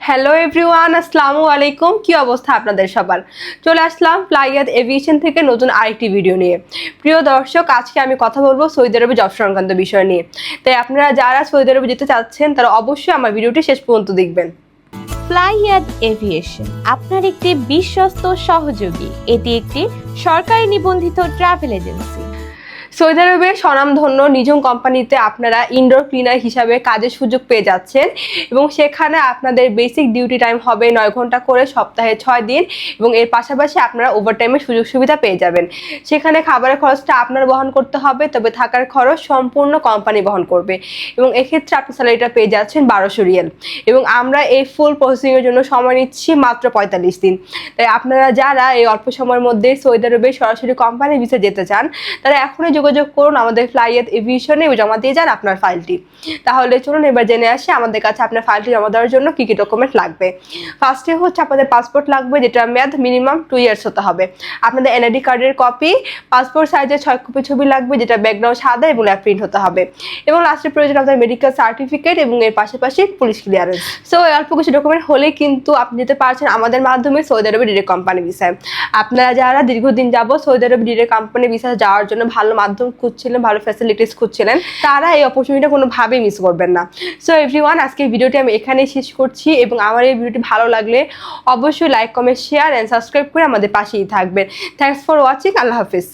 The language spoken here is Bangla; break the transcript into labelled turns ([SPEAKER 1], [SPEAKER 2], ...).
[SPEAKER 1] হ্যালো এভরিওয়ান, আসসালামু আলাইকুম। কি অবস্থা আপনাদের সবার? চলে আসলাম ফ্লাইয়াদ এভিয়েশন থেকে নতুন আরেকটি ভিডিও নিয়ে। প্রিয় দর্শক, আজকে আমি কথা বলবো সৌদি আরবে জব সংক্রান্ত বিষয় নিয়ে। তাই আপনারা যারা সৌদি আরবে যেতে চাচ্ছেন তারা অবশ্যই আমার ভিডিওটি শেষ পর্যন্ত দেখবেন।
[SPEAKER 2] ফ্লাইয়াদ এভিয়েশন আপনার একটি বিশ্বস্ত সহযোগী। এটি একটি সরকারি নিবন্ধিত ট্রাভেল এজেন্সি।
[SPEAKER 1] সৌদি আরবের স্বনামধন্য নিজম কোম্পানিতে আপনারা ইনডোর ক্লিনার হিসাবে কাজের সুযোগ পেয়ে যাচ্ছেন এবং সেখানে আপনাদের বেসিক ডিউটি টাইম হবে 9 ঘন্টা করে সপ্তাহে 6 দিন এবং এর পাশাপাশি আপনারা ওভারটাইমের সুযোগ সুবিধা পেয়ে যাবেন। সেখানে খাবারের খরচটা আপনার বহন করতে হবে, তবে থাকার খরচ সম্পূর্ণ কোম্পানি বহন করবে এবং এক্ষেত্রে আপনি স্যালারিটা পেয়ে যাচ্ছেন 1200 রিয়াল এবং আমরা এই ফুল প্রসেসিংয়ের জন্য সময় নিচ্ছি মাত্র 45 দিন। তাই আপনারা যারা এই অল্প সময়ের মধ্যে সৌদি আরবে সরাসরি কোম্পানি ভিসা যেতে চান তারা এখনই যোগাযোগ করুন আমাদের ফ্লাইয়াদ এভিয়েশনে, জমা দিয়ে যান আপনার ফাইলটি। তাহলে চলুন এবার জেনে আসি আমাদের কাছে আপনার ফাইলটি জমা দেওয়ার জন্য কি কি ডকুমেন্ট লাগবে। ফার্স্টে হচ্ছে আপনাদের পাসপোর্ট লাগবে, যেটা মেয়াদ মিনিমাম 2 ইয়ার্স হতে হবে। আপনাদের এনআইডি কার্ডের কপি, পাসপোর্ট সাইজের 6 কপি ছবি লাগবে, যেটা ব্যাকগ্রাউন্ড সাদা এবং ল্যাপ প্রিন্ট হতে হবে এবং লাস্টের প্রয়োজন আপনাদের মেডিকেল সার্টিফিকেট এবং এর পাশাপাশি পুলিশ ক্লিয়ারেন্স। সো এই অল্প কিছু ডকুমেন্ট হলেই কিন্তু আপনি যেতে পারছেন আমাদের মাধ্যমে সৌদি আরবে ডিরেক্ট কোম্পানি ভিসায়। আপনারা যারা দীর্ঘদিন যাবত সৌদি আরবে ডিরেক্ট কোম্পানি ভিসায় যাওয়ার জন্য ভালো মাধ্যম খুঁজছিলেন, ভালো ফ্যাসিলিটিস খুঁজছিলেন, তারা এই অপরচুনিটিটা কোনোভাবেই মিস করবেন না। সো এভরিওয়ান, আজকের ভিডিওটি আমি এখানেই শেষ করছি এবং আমার এই ভিডিওটি ভালো লাগলে অবশ্যই like, comment, share and subscribe করে আমাদের পাশেই থাকবেন। Thanks for watching. Allah Hafiz.